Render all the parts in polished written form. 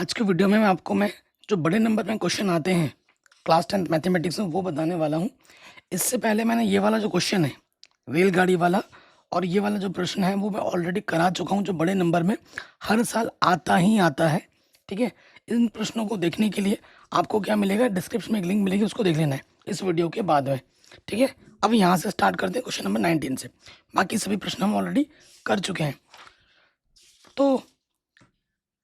आज के वीडियो में मैं जो बड़े नंबर में क्वेश्चन आते हैं क्लास 10th मैथमेटिक्स में वो बताने वाला हूँ। इससे पहले मैंने ये वाला जो क्वेश्चन है रेलगाड़ी वाला और ये वाला जो प्रश्न है वो मैं ऑलरेडी करा चुका हूँ, जो बड़े नंबर में हर साल आता ही आता है। ठीक है, इन प्रश्नों को देखने के लिए आपको क्या मिलेगा, डिस्क्रिप्शन में एक लिंक मिलेगी, उसको देख लेना है इस वीडियो के बाद में। ठीक है, अब यहाँ से स्टार्ट करते हैं क्वेश्चन नंबर 19 से। बाकी सभी प्रश्न हम ऑलरेडी कर चुके हैं। तो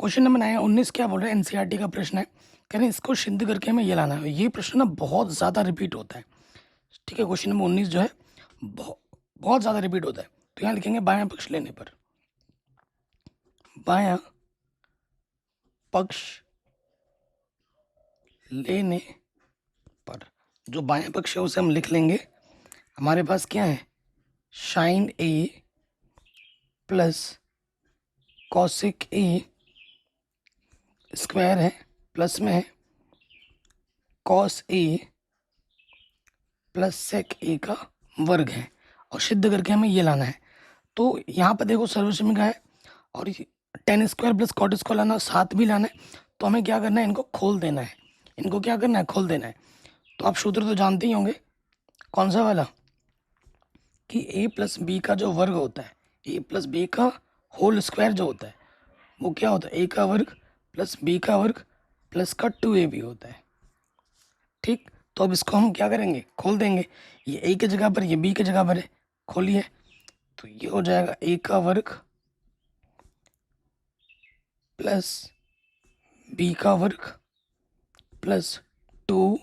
क्वेश्चन नंबर 19 क्या बोल रहे हैं, एनसीईआरटी का प्रश्न है। कह रहे हैं इसको सिद्ध करके हमें ये लाना है। ये प्रश्न ना बहुत ज़्यादा रिपीट होता है। ठीक है, क्वेश्चन नंबर 19 जो है बहुत ज़्यादा रिपीट होता है। तो यहाँ लिखेंगे बायां पक्ष लेने पर, बायां पक्ष लेने पर जो बायां पक्ष है उसे हम लिख लेंगे। हमारे पास क्या है, साइन ए प्लस कॉसिक ए स्क्वायर है, प्लस में है कॉस ए प्लस सेक ए का वर्ग है, और सिद्ध करके हमें ये लाना है। तो यहाँ पर देखो सर्वसमीका है और tan square plus cot square लाना, साथ भी लाना है। तो हमें क्या करना है, इनको खोल देना है। इनको क्या करना है, खोल देना है। तो आप सूत्र तो जानते ही होंगे, कौन सा वाला, कि ए प्लस बी का जो वर्ग होता है, ए प्लस बी का होल स्क्वायर जो होता है वो क्या होता है, ए का वर्ग प्लस बी का वर्ग प्लस का 2ab होता है। ठीक, तो अब इसको हम क्या करेंगे, खोल देंगे। ये ए की जगह पर, ये बी की जगह पर है, खोलिए। तो ये हो जाएगा ए का वर्ग प्लस बी का वर्ग प्लस 2ab।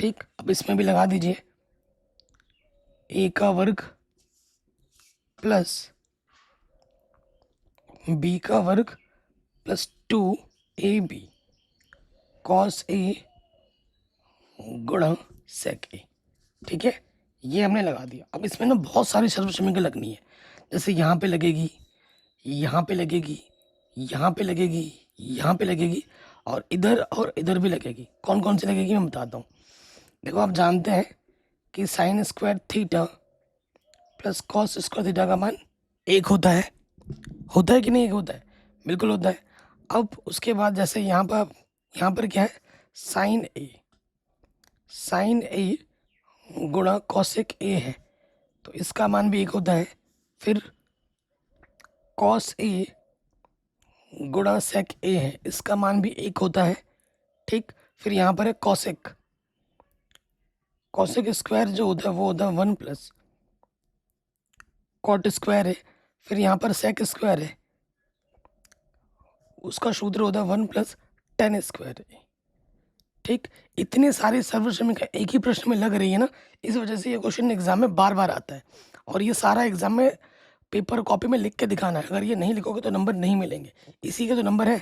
ठीक, अब इसमें भी लगा दीजिए, ए का वर्ग प्लस बी का वर्ग प्लस 2ab कॉस ए गुणा सेक ए। ठीक है, ये हमने लगा दिया। अब इसमें ना बहुत सारी सर्वसमीकरण लगनी है। जैसे यहाँ पे लगेगी, यहाँ पे लगेगी, यहाँ पे लगेगी, यहाँ पे लगेगी, और इधर भी लगेगी। कौन कौन सी लगेगी मैं बताता हूँ। देखो, आप जानते हैं कि sine square theta plus cos square theta का मान एक होता है। होता है कि नहीं, एक होता है, बिल्कुल होता है। अब उसके बाद जैसे यहाँ पर क्या है, साइन ए गुणा कॉसिक ए है, तो इसका मान भी एक होता है। फिर कॉस ए गुणा सेक ए है, इसका मान भी एक होता है। ठीक, फिर यहाँ पर है कॉसिक स्क्वायर जो होता है वो होता है 1 प्लस कॉट स्क्वायर है। फिर यहाँ पर सेक स्क्वायर है, उसका सूत्र होता है 1 प्लस टेन स्क्वायर है। ठीक, इतने सारे सर्वसमीकरण एक ही प्रश्न में लग रही है ना, इस वजह से ये क्वेश्चन एग्जाम में बार बार आता है। और ये सारा एग्जाम में पेपर कॉपी में लिख के दिखाना है। अगर ये नहीं लिखोगे तो नंबर नहीं मिलेंगे। इसी के तो नंबर है।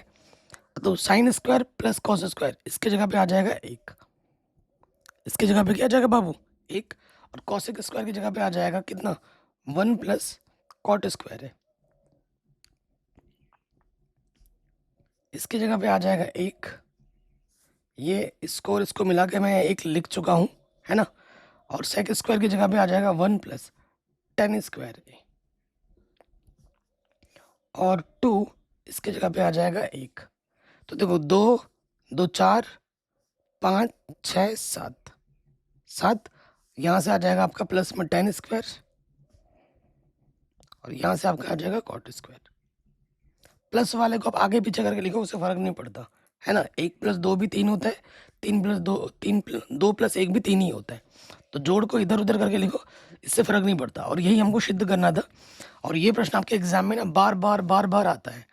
तो sine square plus cos square, इसके जगह पे आ जाएगा एक, इसके जगह पे क्या आ जाएगा बाबू, एक। और कॉसिक स्क्वायर की जगह पे आ जाएगा कितना, 1 प्लस कॉट स्क्वायर है, इसकी जगह पे आ जाएगा एक। ये इसको और इसको मिला के मैं एक लिख चुका हूँ, है ना। और सेक स्क्वायर की जगह पे आ जाएगा 1 प्लस टेन स्क्वायर ए, और 2 इसके जगह पे आ जाएगा एक। तो देखो, 2 2 4 5 6 7 7, यहाँ से आ जाएगा आपका प्लस में टेन स्क्वायर, और यहाँ से आपका आ जाएगा कॉट स्क्वायर। प्लस वाले को आप आगे पीछे करके लिखो, उससे फर्क नहीं पड़ता, है ना। 1 प्लस 2 भी 3 होता है, 3 प्लस 2 3 2 प्लस 1 भी 3 ही होता है। तो जोड़ को इधर उधर करके लिखो, इससे फर्क नहीं पड़ता। और यही हमको सिद्ध करना था। और ये प्रश्न आपके एग्जाम में ना बार बार आता है।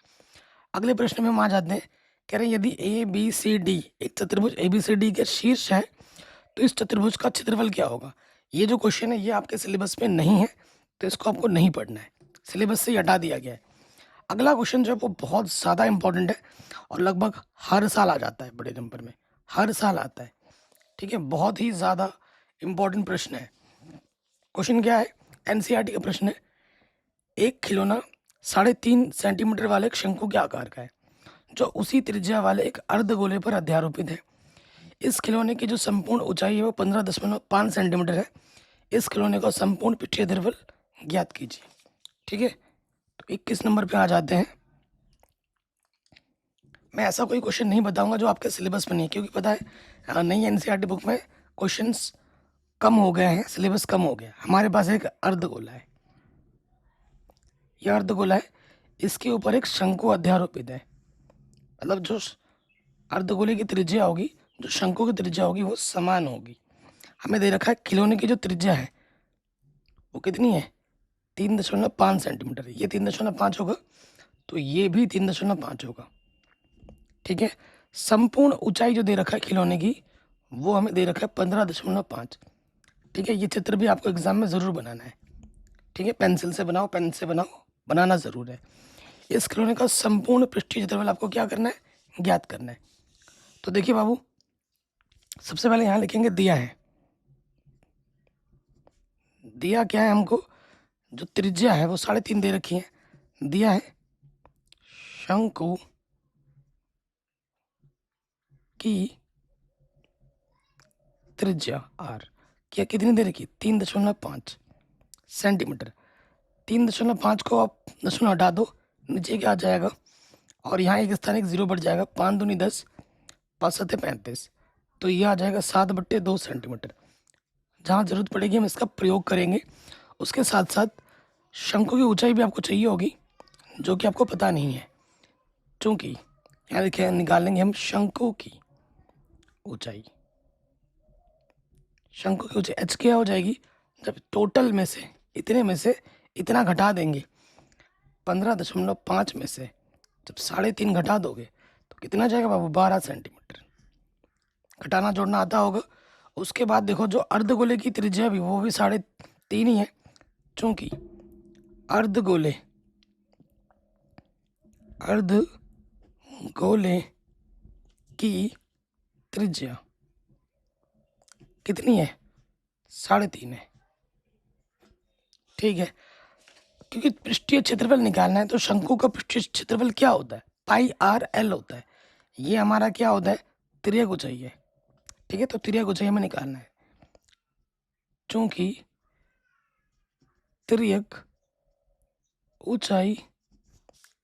अगले प्रश्न में हम आ जाते हैं। कह रहे हैं यदि ए बी सी डी एक चतुर्भुज ए बी सी डी के शीर्ष है तो इस चतुर्भुज का क्षेत्रफल क्या होगा। ये जो क्वेश्चन है ये आपके सिलेबस में नहीं है, तो इसको आपको नहीं पढ़ना है, सिलेबस से ही हटा दिया गया है। अगला क्वेश्चन जो है वो बहुत ज़्यादा इंपॉर्टेंट है और लगभग हर साल आ जाता है, बड़े नंबर में हर साल आता है। ठीक है, बहुत ही ज़्यादा इंपॉर्टेंट प्रश्न है। क्वेश्चन क्या है, एनसीईआरटी का प्रश्न है। एक खिलौना 3.5 सेंटीमीटर वाले एक शंकु के आकार का है जो उसी त्रिज्या वाले एक अर्धगोले पर अध्यारोपित है। इस खिलौने की जो संपूर्ण ऊंचाई है वो 15.5 सेंटीमीटर है। इस खिलौने का संपूर्ण पृष्ठीय क्षेत्रफल ज्ञात कीजिए। ठीक है, तो 21 नंबर पे आ जाते हैं। मैं ऐसा कोई क्वेश्चन नहीं बताऊंगा जो आपके सिलेबस में नहीं है, क्योंकि पता है नई एनसीईआरटी बुक में क्वेश्चंस कम हो गए हैं, सिलेबस कम हो गया। हमारे पास एक अर्धगोला है, यह अर्धगोला है, इसके ऊपर एक शंकु अध्यारोपित है। मतलब जो अर्धगोले की त्रिज्या होगी, जो शंकु की त्रिज्या होगी वो समान होगी। हमें दे रखा है खिलौने की जो त्रिज्या है वो कितनी है, 3.5 सेंटीमीटर। ये 3.5 होगा, तो ये भी 3.5 होगा। ठीक है, संपूर्ण ऊंचाई जो दे रखा है खिलौने की वो हमें दे रखा है 15.5। ठीक है, ये चित्र भी आपको एग्जाम में ज़रूर बनाना है। ठीक है, पेंसिल से बनाओ, पेन से बनाओ, बनाना ज़रूर है। इस खिलौने का संपूर्ण पृष्ठीय क्षेत्रफल आपको क्या करना है, ज्ञात करना है। तो देखिए बाबू, सबसे पहले यहाँ लिखेंगे दिया है। दिया क्या है, हमको जो त्रिज्या है वो 3.5 दे रखी है। दिया है शंकु की त्रिज्या आर, क्या कितनी दे रखी, 3.5 सेंटीमीटर। 3.5 को आप दशमलव हटा दो, नीचे क्या आ जाएगा, और यहाँ एक स्थान एक जीरो बढ़ जाएगा, 5 दूनी 10, 5 सत्ते 35, तो यह आ जाएगा 7/2 सेंटीमीटर। जहाँ जरूरत पड़ेगी हम इसका प्रयोग करेंगे। उसके साथ साथ शंकु की ऊंचाई भी आपको चाहिए होगी, जो कि आपको पता नहीं है, क्योंकि यहाँ देखिए निकाल लेंगे हम शंकु की ऊंचाई। शंकु की ऊंचाई एच क्या हो जाएगी, जब टोटल में से इतना घटा देंगे, 15.5 में से जब 3.5 घटा दोगे तो कितना जाएगा बाबू, 12 सेंटीमीटर। घटाना जोड़ना आता होगा। उसके बाद देखो जो अर्धगोले की त्रिज्या भी वो भी 3.5 ही है, क्योंकि अर्धगोले की त्रिज्या कितनी है, 3.5 है। ठीक है, क्योंकि पृष्ठीय क्षेत्रफल निकालना है तो शंकु का पृष्ठीय क्षेत्रफल क्या होता है, πr/l होता है। ये हमारा क्या होता है, तिर्यक ऊंचाई है। ठीक है, तो तिर्यक ऊंचाई हमें निकालना है, क्योंकि तिर्यक ऊंचाई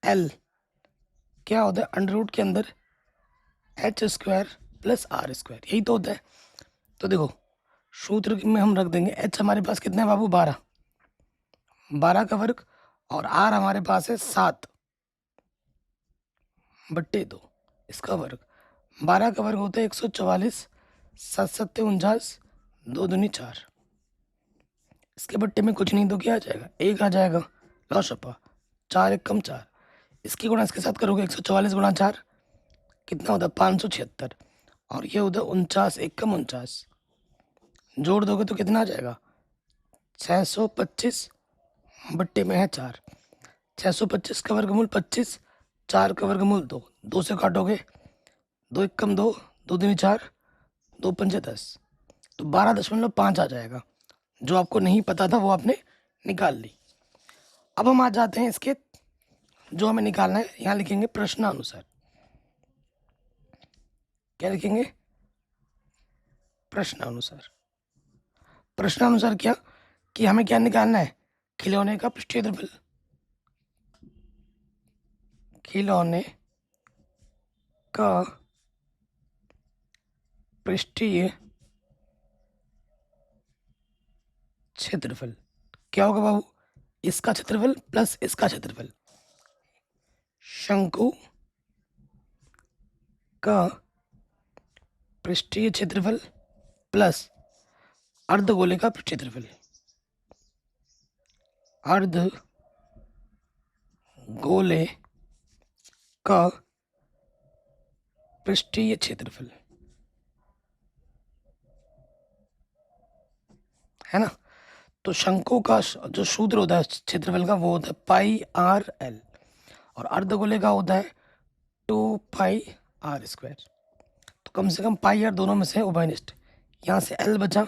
l क्या होता है, अंडर रूट के अंदर h² + r², यही तो होता है। तो देखो सूत्र में हम रख देंगे h हमारे पास कितना है बाबू, 12 का वर्ग, और r हमारे पास है 7/2 इसका वर्ग। 12 का वर्ग होता है 144, 7 सत्ते 49, 2 दूनी 4। इसके बट्टे में कुछ नहीं तो क्या आ जाएगा, 1 आ जाएगा, लो छपा, 4 1 कम 4। इसकी गुणा इसके साथ करोगे, 144 गुणा 4 कितना होता है, 576, और ये होता है 49 1 कम 49। जोड़ दोगे तो कितना आ जाएगा, 625 बट्टे में है 4। 625 का वर्गमूल 25, 4 का वर्गमूल 2, 2 से काटोगे, 2 1 कम 2, 2 दूनी 4, 2 पंजे 10, तो 12.5 आ जाएगा। जो आपको नहीं पता था वो आपने निकाल ली। अब हम आ जाते हैं इसके, जो हमें निकालना है, यहाँ लिखेंगे प्रश्नानुसार। क्या लिखेंगे, प्रश्नानुसार। प्रश्नानुसार क्या, कि हमें क्या निकालना है, खिलौने का पृष्ठीय क्षेत्रफल। खिलौने का पृष्ठीय क्षेत्रफल क्या होगा बाबू, इसका क्षेत्रफल प्लस इसका क्षेत्रफल। शंकु का पृष्ठीय क्षेत्रफल प्लस अर्धगोले का पृष्ठीय क्षेत्रफल। अर्धगोले का पृष्ठीय क्षेत्रफल है ना। तो शंकु का जो सूत्र होता है क्षेत्रफल का वो होता है πr/l, और अर्धगोले का होता है 2πr²। तो कम से कम पाई आर दोनों में से उभयनिष्ठ। यहाँ से l बचा,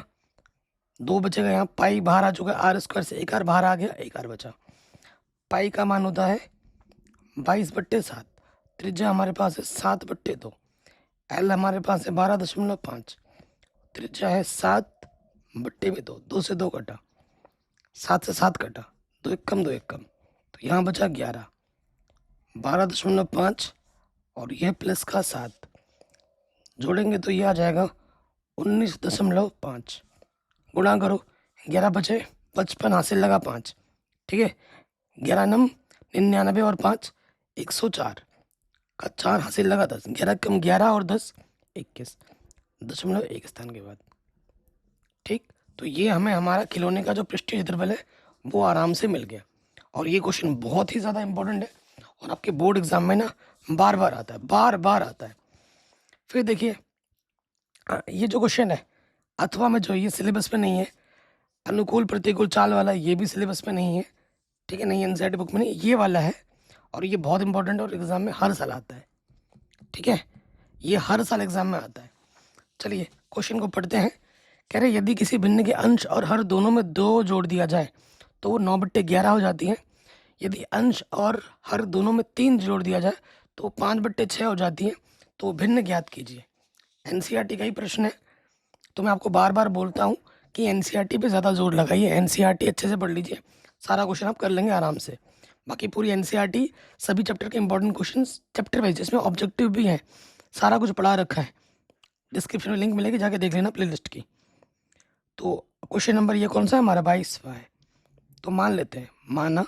2 बचेगा, यहाँ पाई बाहर आ चुका है, r² से 1 r बाहर आ गया, 1 r बचा। पाई का मान होता है 22/7, त्रिज्या हमारे पास है 7/2, l हमारे पास है 12.5, त्रिज्या है 7/2, 2 से 2 कटा, 7 से 7 कटा, 2 1 कम 2 1 कम, यहाँ बचा 11, 12.5 और यह प्लस का 7 जोड़ेंगे तो ये आ जाएगा 19.5। गुणा करो, 11 बचे 55, हासिल लगा 5, ठीक है। 11 नम 99 और 5 104 का 4 हासिल लगा 10, 11 कम 11 और 10 21.1 स्थान के बाद, ठीक। तो ये हमें हमारा खिलौने का जो पृष्ठीय क्षेत्रफल है वो आराम से मिल गया। और ये क्वेश्चन बहुत ही ज़्यादा इंपॉर्टेंट है और आपके बोर्ड एग्जाम में ना बार बार आता है, बार बार आता है। फिर देखिए ये जो क्वेश्चन है अथवा में जो ये सिलेबस में नहीं है, अनुकूल प्रतिकूल चाल वाला ये भी सिलेबस में नहीं है, ठीक है, नहीं एनसीईआरटी बुक में नहीं, ये वाला है और ये बहुत इंपॉर्टेंट है और एग्जाम में हर साल आता है, ठीक है, ये हर साल एग्जाम में आता है। चलिए क्वेश्चन को पढ़ते हैं। कह रहे यदि किसी भिन्न के अंश और हर दोनों में 2 जोड़ दिया जाए तो वो 9/11 हो जाती है। यदि अंश और हर दोनों में 3 जोड़ दिया जाए तो 5/6 हो जाती है। तो भिन्न ज्ञात कीजिए। एनसीईआरटी का ही प्रश्न है, तो मैं आपको बार बार बोलता हूँ कि एनसीईआरटी पे ज़्यादा जोर लगाइए, एनसीईआरटी अच्छे से पढ़ लीजिए, सारा क्वेश्चन आप कर लेंगे आराम से। बाकी पूरी एनसीईआरटी सभी चैप्टर के इंपॉर्टेंट क्वेश्चन चैप्टर वाइज जिसमें ऑब्जेक्टिव भी हैं, सारा कुछ पढ़ा रखा है। डिस्क्रिप्शन में लिंक मिलेगी, जाके देख लेना प्लेलिस्ट की। तो क्वेश्चन नंबर ये कौन सा है हमारा 22वां है। तो मान लेते हैं, माना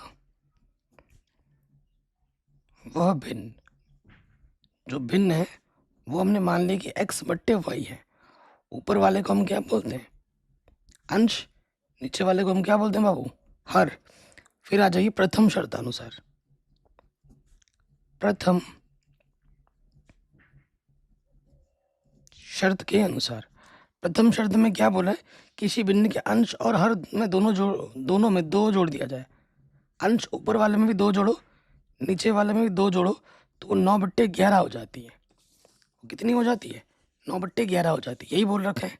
वह भिन्न, जो भिन्न है वो हमने मान लिया कि x/y है। ऊपर वाले को हम क्या बोलते हैं, अंश, नीचे वाले को हम क्या बोलते हैं बाबू, हर। फिर आ जाइए प्रथम शर्तानुसार। प्रथम शर्त के अनुसार, प्रथम शर्त में क्या बोला है, किसी भिन्न के अंश और हर में दोनों में 2 जोड़ दिया जाए। अंश ऊपर वाले में भी 2 जोड़ो, नीचे वाले में भी 2 जोड़ो, तो वो 9/11 हो जाती है। कितनी हो जाती है, 9/11 हो जाती है, यही बोल रखा है।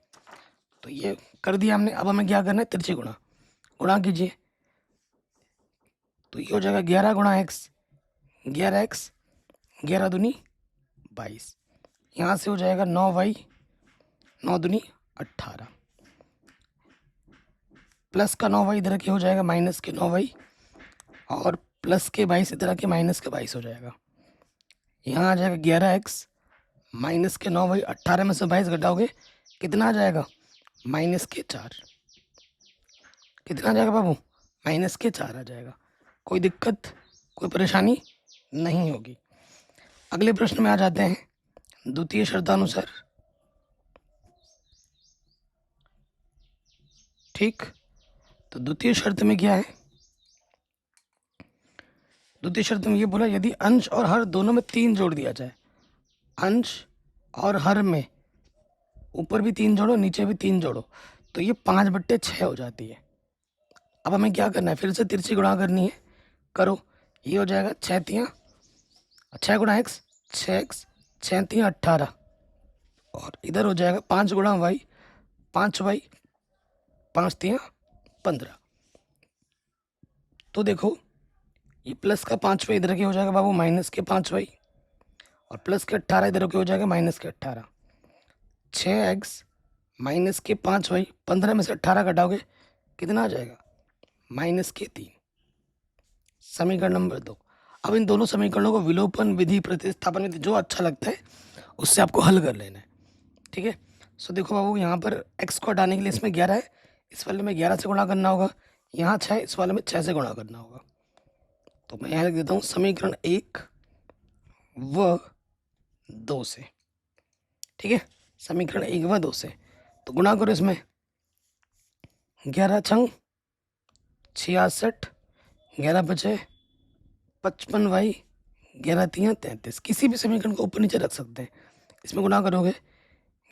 तो ये कर दिया हमने। अब हमें क्या करना है, तिरछे गुणा। गुणा कीजिए तो ये हो जाएगा 11 गुणा x, 11x, 11 दूनी 22। यहाँ से हो जाएगा 9y, 9 दूनी 18, प्लस का 9y इधर के हो जाएगा माइनस के 9y, और प्लस के 22 इधर के माइनस के 22 हो जाएगा। यहाँ आ जाएगा 11x माइनस के 9y, 18 में से 22 घटाओगे कितना आ जाएगा, माइनस के 4। कितना आ जाएगा बाबू, माइनस के 4 आ जाएगा। कोई दिक्कत, कोई परेशानी नहीं होगी। अगले प्रश्न में आ जाते हैं, द्वितीय शर्तानुसार, ठीक। तो द्वितीय शर्त में क्या है, द्वितीय शर्त में ये बोला यदि अंश और हर दोनों में 3 जोड़ दिया जाए। अंश और हर में ऊपर भी 3 जोड़ो, नीचे भी 3 जोड़ो, तो ये 5/6 हो जाती है। अब हमें क्या करना है, फिर से तिरछी गुणा करनी है। करो, ये हो जाएगा 6 गुणा x, 6x, 6 18, और इधर हो जाएगा 5 गुणा y, 5y, 5 15। तो देखो ये प्लस का 5y इधर के हो जाएगा बाबू माइनस के 5y, और प्लस के 18 इधर के हो जाएगा माइनस के 18। 6x माइनस के 5y, 15 में से 18 घटाओगे कितना आ जाएगा, माइनस के 3। समीकरण नंबर 2। अब इन दोनों समीकरणों को विलोपन विधि, प्रतिस्थापन विधि, जो अच्छा लगता है उससे आपको हल कर लेना है, ठीक है। सो देखो बाबू, यहाँ पर x को हटाने के लिए इसमें 11 है, इस वाले में 11 से गुणा करना होगा, यहाँ 6, इस वाले में 6 से गुणा करना होगा। तो मैं यहाँ लिख देता हूँ समीकरण 1 व 2 से, ठीक है, समीकरण 1 व 2 से। तो गुणा करो इसमें, 11 छंग 66, 11 बचे 55y, 11 3 33। किसी भी समीकरण को ऊपर नीचे रख सकते हैं। इसमें गुणा करोगे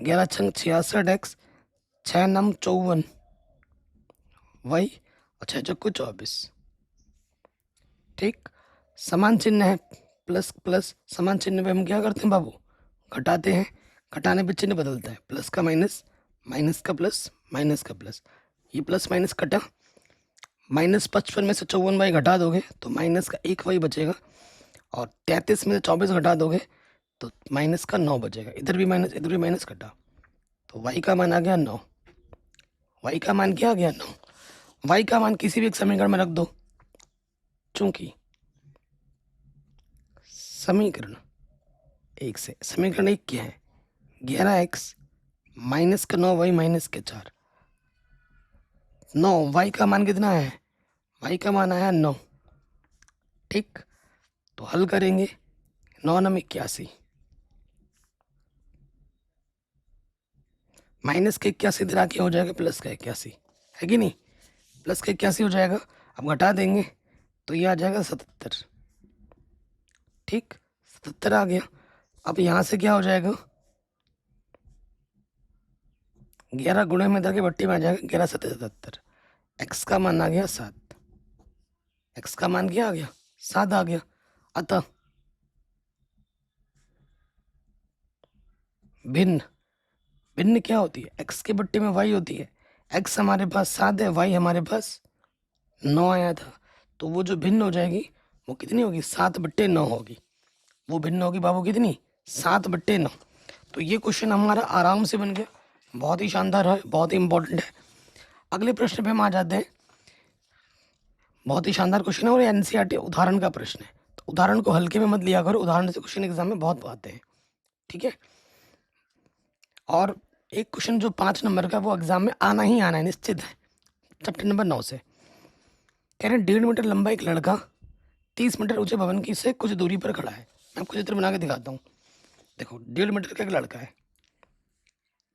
11 छंग 66x, 6 9 54 y, और 6 चौको 24, ठीक। समान चिन्ह है, प्लस प्लस, समान चिन्ह पे हम क्या करते हैं बाबू, घटाते हैं। घटाने पे चिन्ह बदलता है, प्लस का माइनस, माइनस का प्लस, माइनस का प्लस, ये प्लस माइनस कटा, माइनस 55 में से 54y घटा दोगे तो माइनस का 1y बचेगा, और 33 में से 24 घटा दोगे तो माइनस का 9 बचेगा। इधर भी माइनस, इधर भी माइनस कटा, तो y का मान आ गया 9। y का मान क्या आ गया, 9। y का मान किसी भी एक समीकरण में रख दो, चूंकि समीकरण एक से। समीकरण एक क्या है? 11x माइनस का 9y माइनस के 4। 9 y का मान कितना है? y का मान आया 9। ठीक, तो हल करेंगे। 9 9 81, माइनस के 81 इधर आके हो जाएगा प्लस का 81, है कि नहीं? प्लस का 81 हो जाएगा। अब घटा देंगे तो ये आ जाएगा 77। ठीक, 77 आ गया। अब यहाँ से क्या हो जाएगा? 11 गुणे में के बट्टी में आ जाएगा 11 7 77। एक्स का मान आ गया 7। एक्स का मान क्या आ गया? 7 आ गया। अतः भिन्न, भिन्न क्या होती है? एक्स के बट्टे में वाई होती है। एक्स हमारे पास 7 है, वाई हमारे पास 9 आया था, तो वो जो भिन्न हो जाएगी वो कितनी होगी? 7/9 होगी। वो भिन्न होगी बाबू कितनी? 7/9। तो ये क्वेश्चन हमारा आराम से बन गया, बहुत ही शानदार है, बहुत ही इंपॉर्टेंट है। अगले प्रश्न पे हम आ जाते हैं। बहुत ही शानदार क्वेश्चन है और एनसीईआरटी उदाहरण का प्रश्न है, तो उदाहरण को हल्के में मत लिया करो, उदाहरण से क्वेश्चन एग्जाम में बहुत आते हैं। ठीक है, और एक क्वेश्चन जो 5 नंबर का वो एग्जाम में आना ही आना है, निश्चित है। चैप्टर नंबर 9 से कह रहे हैं 1.5 मीटर लंबा एक लड़का 30 मीटर ऊंचे भवन की से कुछ दूरी पर खड़ा है। मैं आपको चित्र बना के दिखाता हूँ। देखो 1.5 मीटर का एक लड़का है,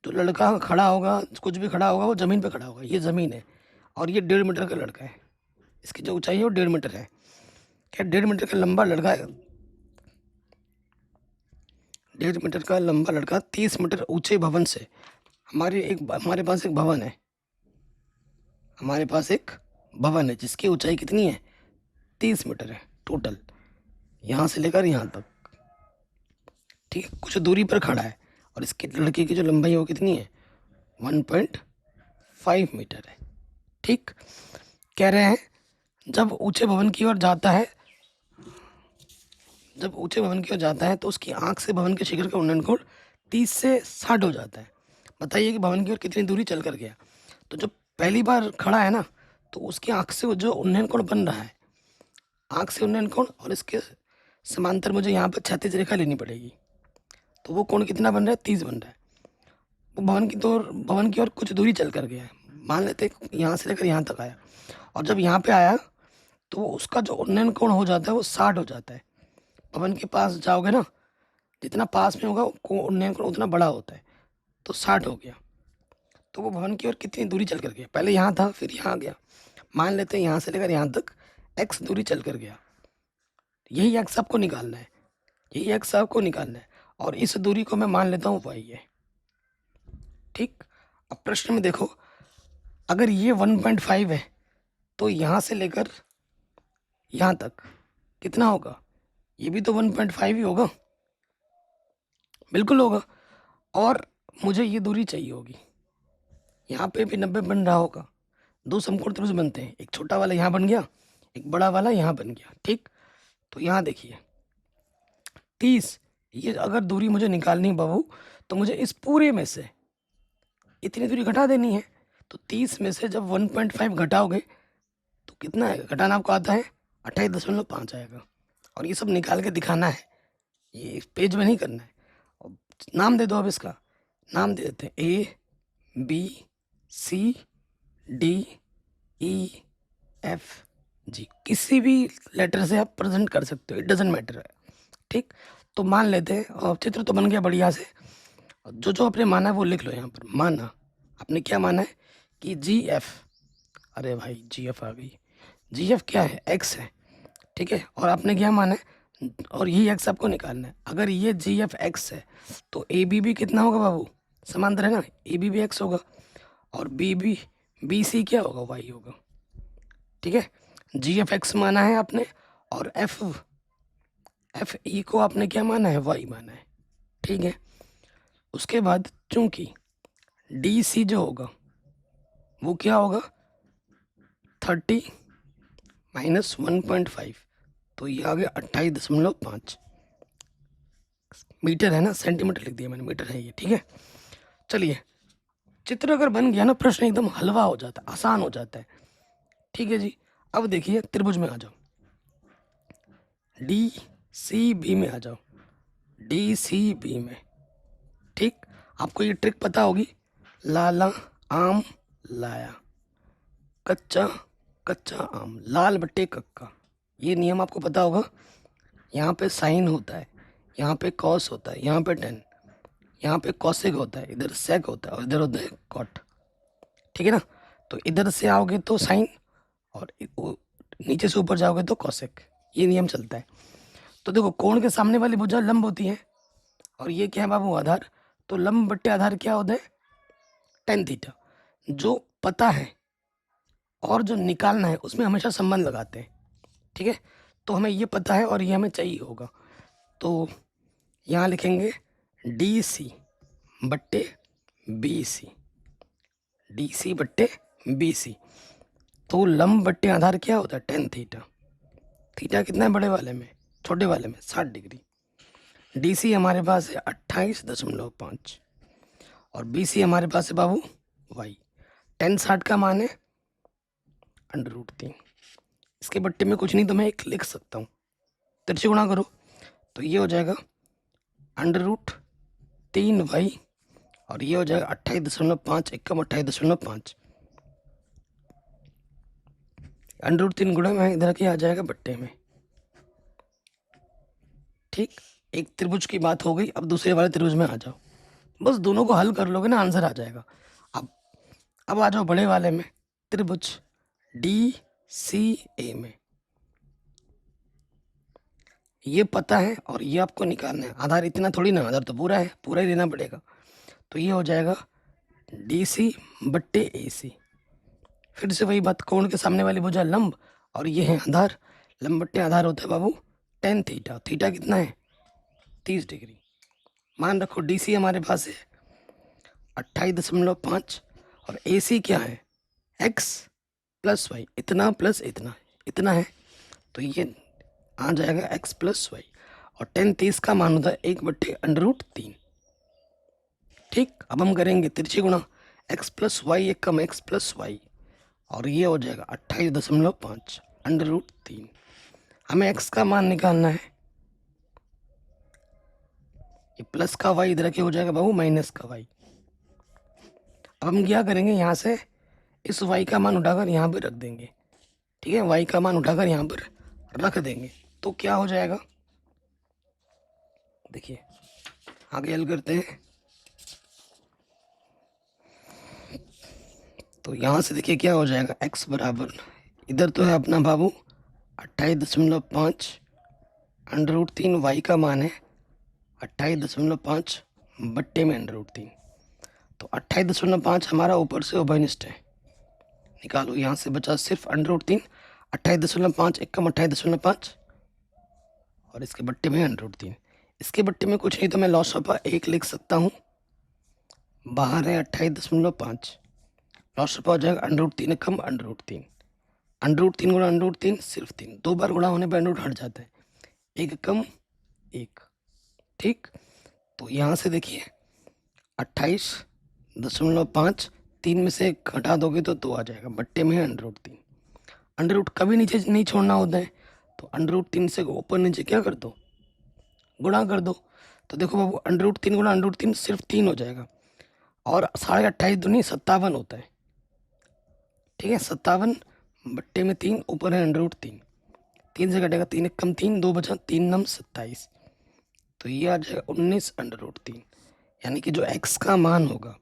तो लड़का खड़ा होगा, कुछ भी खड़ा होगा, वो ज़मीन पे खड़ा होगा। ये ज़मीन है और ये 1.5 मीटर का लड़का है। इसकी जो ऊंचाई है वो 1.5 मीटर है। क्या 1.5 मीटर का लंबा लड़का है? 1.5 मीटर का लंबा लड़का 30 मीटर ऊंचे भवन से, हमारे पास एक भवन है, हमारे पास एक भवन है जिसकी ऊंचाई कितनी है? 30 मीटर है टोटल, यहाँ से लेकर यहाँ तक। ठीक है, कुछ दूरी पर खड़ा है और इसके लड़के की जो लंबाई है वो कितनी है? 1.5 मीटर है। ठीक, कह रहे हैं जब ऊंचे भवन की ओर जाता है, जब ऊंचे भवन की ओर जाता है तो उसकी आंख से भवन के शिखर का उन्नयन कोण 30 से 60 हो जाता है। बताइए कि भवन की ओर कितनी दूरी चल कर गया? तो जब पहली बार खड़ा है ना, तो उसकी आंख से जो उन्नयन कोण बन रहा है, आंख से उन्नयन कोण, और इसके समांतर मुझे यहाँ पर क्षैतिज रेखा लेनी पड़ेगी, तो वो कोण कितना बन रहा है? 30 बन रहा है। वो भवन की ओर कुछ दूरी चल कर गया है, मान लेते यहाँ से लेकर यहाँ तक आया, और जब यहाँ पे आया तो उसका जो उन्नयन कोण हो जाता है वो 60 हो जाता है। भवन के पास जाओगे ना, जितना पास में होगा उन्नयन कोण उतना बड़ा होता है, तो 60 हो गया। तो वो भवन की ओर कितनी दूरी चल कर गया? पहले यहाँ था, फिर यहाँ गया। मान लेते हैं यहाँ से लेकर यहाँ तक x दूरी चल कर गया। यही x आपको निकालना है, यही x आपको निकालना है, और इस दूरी को मैं मान लेता हूँ y है। ठीक, अब प्रश्न में देखो, अगर ये 1.5 है तो यहाँ से लेकर यहाँ तक कितना होगा? ये भी तो 1.5 ही होगा, बिल्कुल होगा। और मुझे ये दूरी चाहिए होगी, यहाँ पे भी 90 बन रहा होगा। दो समकोण त्रिभुज बनते हैं, एक छोटा वाला यहाँ बन गया, एक बड़ा वाला यहाँ बन गया। ठीक, तो यहाँ देखिए 30, ये अगर दूरी मुझे निकालनी है बाबू, तो मुझे इस पूरे में से इतनी दूरी घटा देनी है। तो 30 में से जब 1.5 घटाओगे तो कितना है? घटाना आपको आता है, 28.5 आएगा। और ये सब निकाल के दिखाना है, ये पेज में नहीं करना है। और नाम दे दो, अब इसका नाम दे देते हैं A B C D E F G। किसी भी लेटर से आप प्रेजेंट कर सकते हो, इट डजेंट मैटर है। ठीक, तो मान लेते हैं, और चित्र तो बन गया बढ़िया से। जो जो आपने माना है वो लिख लो यहाँ पर। माना आपने क्या माना है कि GF, अरे भाई GF आ गई, GF क्या है? X है। ठीक है, और आपने क्या माना है, और यही x आपको निकालना है। अगर ये GF X है तो AB भी कितना होगा बाबू? समांतर है ना, AB भी x होगा, और BC क्या होगा? y होगा। ठीक है, GF X माना है आपने, और FE को आपने क्या माना है? y माना है। ठीक है, उसके बाद चूंकि DC जो होगा वो क्या होगा? 30 माइनस 1.5, तो ये आ गया 28.5 मीटर है ना, सेंटीमीटर लिख दिया मैंने, मीटर है ये। ठीक है, चलिए, चित्र अगर बन गया ना, प्रश्न एकदम हलवा हो जाता है, आसान हो जाता है। ठीक है जी, अब देखिए त्रिभुज में आ जाओ। सी बी में आ जाओ, डी सी बी में। ठीक, आपको ये ट्रिक पता होगी, लाला आम लाया, कच्चा कच्चा आम, लाल बट्टे कक्का, ये नियम आपको पता होगा। यहाँ पे साइन होता है, यहाँ पे कॉस होता है, यहाँ पे टेन, यहाँ पे कॉसेक होता है, इधर सेक होता है और इधर होता है कॉट। ठीक है ना, तो इधर से आओगे तो साइन और नीचे से ऊपर जाओगे तो कॉसेक, ये नियम चलता है। तो देखो कोण के सामने वाली भुजा लंब होती है और ये क्या है बाबू, आधार। तो लंब बट्टे आधार क्या होता है, टेन थीटा। जो पता है और जो निकालना है उसमें हमेशा संबंध लगाते हैं। ठीक है, तो हमें ये पता है और ये हमें चाहिए होगा, तो यहाँ लिखेंगे डी सी बट्टे बी सी, डी सी बट्टे बी सी। तो लंब बट्टे आधार क्या होता है, टेन थीटा। थीटा कितना है बड़े वाले में, छोटे वाले में 60 डिग्री। डी सी हमारे पास है 28.5 और बी सी हमारे पास है बाबू वाई। 10/60 का मान है √3। इसके बट्टे में कुछ नहीं तो मैं एक लिख सकता हूँ, तिरछे गुणा करो तो ये हो जाएगा √3y और ये हो जाएगा 28.5 एकम 28.5। √3 गुणा में इधर के आ जाएगा बट्टे में। ठीक, एक त्रिभुज की बात हो गई, अब दूसरे वाले त्रिभुज में आ जाओ। बस दोनों को हल कर लोगे ना, आंसर आ जाएगा। अब आ जाओ बड़े वाले में, त्रिभुज डी सी ए में। ये पता है और ये आपको निकालना है। आधार इतना थोड़ी ना, आधार तो पूरा है, पूरा ही लेना पड़ेगा। तो ये हो जाएगा डी सी बट्टे ए सी। फिर से वही बात, कोण के सामने वाली भुजा लंब और ये है आधार। लंब बट्टे आधार होता है बाबू टेन थीटा। थीटा कितना है, 30 डिग्री। मान रखो डी सी हमारे पास है 28.5 और ए सी क्या है, x प्लस वाई, इतना प्लस इतना, इतना है तो ये आ जाएगा x प्लस वाई। और 10 30 का मान होता है 1/√3। ठीक, अब हम करेंगे तिरछी गुणा, x प्लस वाई एक कम x प्लस वाई और ये हो जाएगा 28.5 √3। हमें x का मान निकालना है। ये प्लस का y इधर के हो जाएगा बाबू माइनस का y। अब हम क्या करेंगे, यहाँ से इस y का मान उठाकर यहाँ पर रख देंगे। ठीक है, y का मान उठाकर यहाँ पर रख देंगे तो क्या हो जाएगा, देखिए आगे हल करते हैं। तो यहाँ से देखिए क्या हो जाएगा, x बराबर, इधर तो है अपना बाबू 28.5 √3, y का मान है 28.5 बट्टे में √3। तो 28.5 हमारा ऊपर से उभयनिष्ठ है, निकालो। यहाँ से बचा सिर्फ √3, 28.5 एकम 28.5 और इसके बट्टे में √3। इसके बट्टे में कुछ नहीं तो मैं लॉस ऑफ 1 लिख सकता हूँ, बाहर है 28.5, लॉस ऑफ हो जाएगा √3 एकम √3। √3 गुणा √3 सिर्फ 3, 2 बार गुणा होने पर √ हट जाता है, 1 एकम 1। ठीक, तो यहाँ से देखिए 28.5, 3 में से 1 घटा दोगे तो 2 आ जाएगा, बट्टे में √3। अंडर कभी नीचे नहीं छोड़ना होता है, तो √3 से ऊपर नीचे क्या कर दो, गुणा कर दो। तो देखो बाबू √3 गुणा √3 सिर्फ 3 हो जाएगा और 28.5 दूनी 57 होता है। ठीक है, 57 बट्टे में 3, ऊपर है √3, 3 से घटेगा 3 कम 3, 2 बचा, 3 नम 27, तो ये आ जाएगा 19 √3। यानी कि जो x का मान होगा,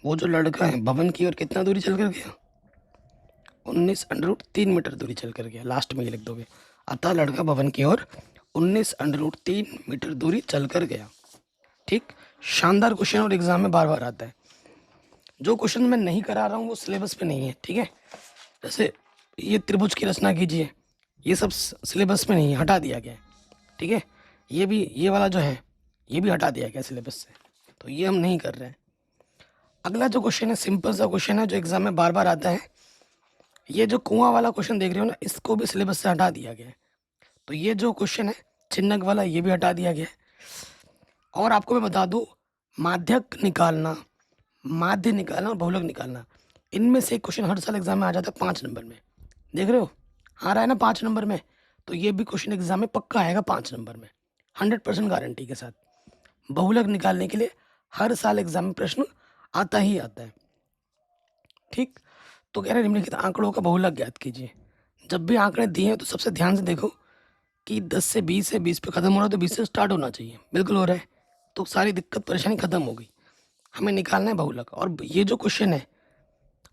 वो जो लड़का है भवन की ओर कितना दूरी चल कर गया, 19 √3 मीटर दूरी चल कर गया। लास्ट में ये लिख दोगे, अतः लड़का भवन की ओर 19 √3 मीटर दूरी चल कर गया। ठीक, शानदार क्वेश्चन और एग्जाम में बार बार आता है। जो क्वेश्चन मैं नहीं करा रहा हूँ वो सिलेबस पे नहीं है। ठीक है, जैसे ये त्रिभुज की रचना कीजिए, ये सब सिलेबस में नहीं है, हटा दिया गया है। ठीक है, ये भी, ये वाला जो है ये भी हटा दिया गया सिलेबस से, तो ये हम नहीं कर रहे हैं। अगला जो क्वेश्चन है सिंपल सा क्वेश्चन है जो एग्जाम में बार बार आता है। ये जो कुआं वाला क्वेश्चन देख रहे हो ना, इसको भी सिलेबस से हटा दिया गया है। तो ये जो क्वेश्चन है चिन्हक वाला, ये भी हटा दिया गया है। और आपको मैं बता दूं, माध्यक निकालना, माध्य निकालना और बहुलक निकालना, इनमें से एक क्वेश्चन हर साल एग्जाम में आ जाता है 5 नंबर में। देख रहे हो, आ रहा है ना 5 नंबर में। तो ये भी क्वेश्चन एग्जाम में पक्का आएगा 5 नंबर में, 100% गारंटी के साथ। बहुलक निकालने के लिए हर साल एग्जाम में प्रश्न आता ही आता है। ठीक, तो कह रहे निम्नलिखित आंकड़ों का बहुलक ज्ञात कीजिए। जब भी आंकड़े दिए हैं तो सबसे ध्यान से देखो कि 10 से 20 है, 20 पे ख़त्म हो रहा है तो 20 से स्टार्ट होना चाहिए, बिल्कुल हो रहा है, तो सारी दिक्कत परेशानी ख़त्म हो गई। हमें निकालना है बहुलक, और ये जो क्वेश्चन है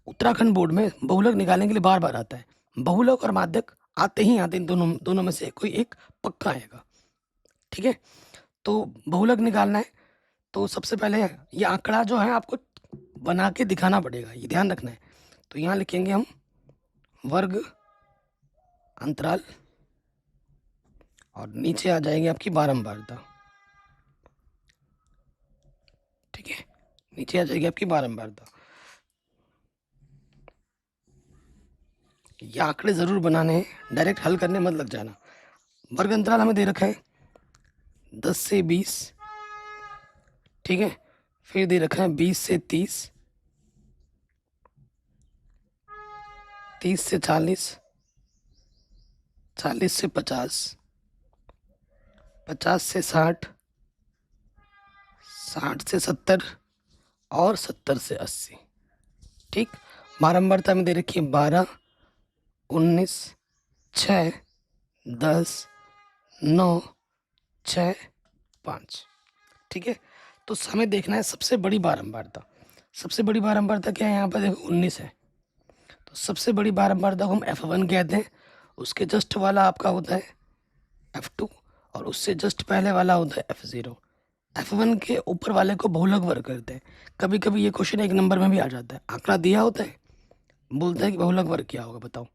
उत्तराखंड बोर्ड में बहुलक निकालने के लिए बार बार आता है। बहुलक और माध्यक आते ही आते, इन दोनों में से कोई एक पक्का आएगा। ठीक है, तो बहुलक निकालना है तो सबसे पहले ये आंकड़ा जो है आपको बना के दिखाना पड़ेगा, ये ध्यान रखना है। तो यहाँ लिखेंगे हम वर्ग अंतराल और नीचे आ जाएगी आपकी बारंबारता। ठीक है, नीचे आ जाएगी आपकी बारंबारता। ये आंकड़े ज़रूर बनाने हैं, डायरेक्ट हल करने मत लग जाना। वर्ग अंतराल हमें दे रखा है 10 से 20, ठीक है, फिर दे रखा है 20 से 30, 30 से 40, 40 से 50, 50 से 60, 60 से 70 और 70 से 80। ठीक, बारंबारता में दे रखी है 12, 19, 6, 10, 9, 6, 5। ठीक है, तो हमें देखना है सबसे बड़ी बारंबारता। सबसे बड़ी बारंबारता क्या है, यहाँ पर देखो 19 है, तो सबसे बड़ी बारंबारता को हम F1 कहते हैं। उसके जस्ट वाला आपका होता है F2 और उससे जस्ट पहले वाला होता है F0। F1 के ऊपर वाले को बहुलक वर्ग करते हैं। कभी कभी ये क्वेश्चन 1 नंबर में भी आ जाता है, आंकड़ा दिया होता है, बोलता है कि बहुलक वर्ग क्या होगा बताओ।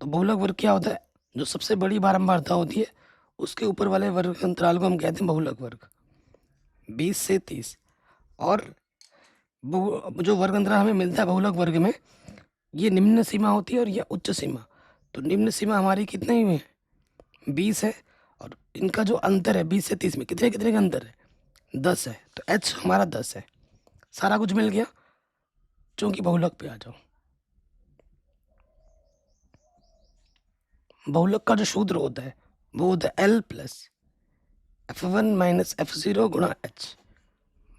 तो बहुलक वर्ग क्या होता है, जो सबसे बड़ी बारंबारता होती है उसके ऊपर वाले वर्ग अंतराल को हम कहते हैं बहुलक वर्ग। 20 से 30, और जो वर्ग अंतराल हमें मिलता है बहुलक वर्ग में, ये निम्न सीमा होती है और यह उच्च सीमा। तो निम्न सीमा हमारी कितने में है, 20 है, और इनका जो अंतर है 20 से 30 में कितने कितने का अंतर है, 10 है। तो H हमारा 10 है, सारा कुछ मिल गया। चूंकि बहुलक पे आ जाओ, बहुलक का जो सूत्र होता है वो होता है L plus F1 minus F0 गुणा H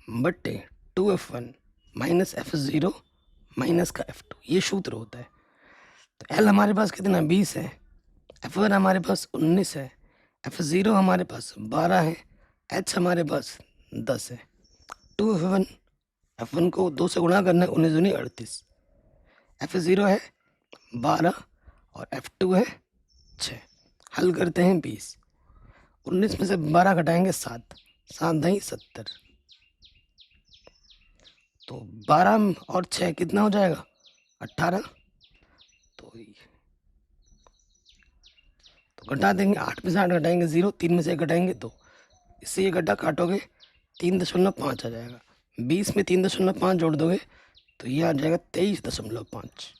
बट्टे 2F1 माइनस F0 माइनस का F2, ये सूत्र होता है। तो L हमारे पास कितना 20 है, F1 हमारे पास 19 है, F0 हमारे पास 12 है, H हमारे पास 10 है। 2F1, F1 को 2 से गुणा करना है, 19 दूनी 38, F0 है 12 और F2 है 6। हल करते हैं 20, 19 में से 12 घटाएंगे 7, 7 दही 70, तो 12 और 6 कितना हो जाएगा 18। तो घटा देंगे, 8 में से 8 घटाएंगे 0, 3 में से 1 घटाएंगे 2, इससे ये गड्ढा काटोगे 3.5 आ जाएगा। 20 में 3.5 जोड़ दोगे तो ये आ जाएगा 23.5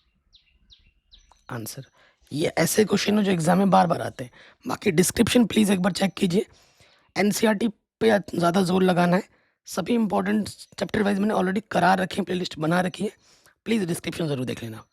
आंसर। ये ऐसे क्वेश्चन है जो एग्जाम में बार बार आते हैं। बाकी डिस्क्रिप्शन प्लीज़ एक बार चेक कीजिए, NCERT पे ज़्यादा जोर लगाना है। सभी इंपॉर्टेंट चैप्टर वाइज मैंने ऑलरेडी करा रखे हैं, प्लेलिस्ट बना रखी है, प्लीज़ डिस्क्रिप्शन ज़रूर देख लेना।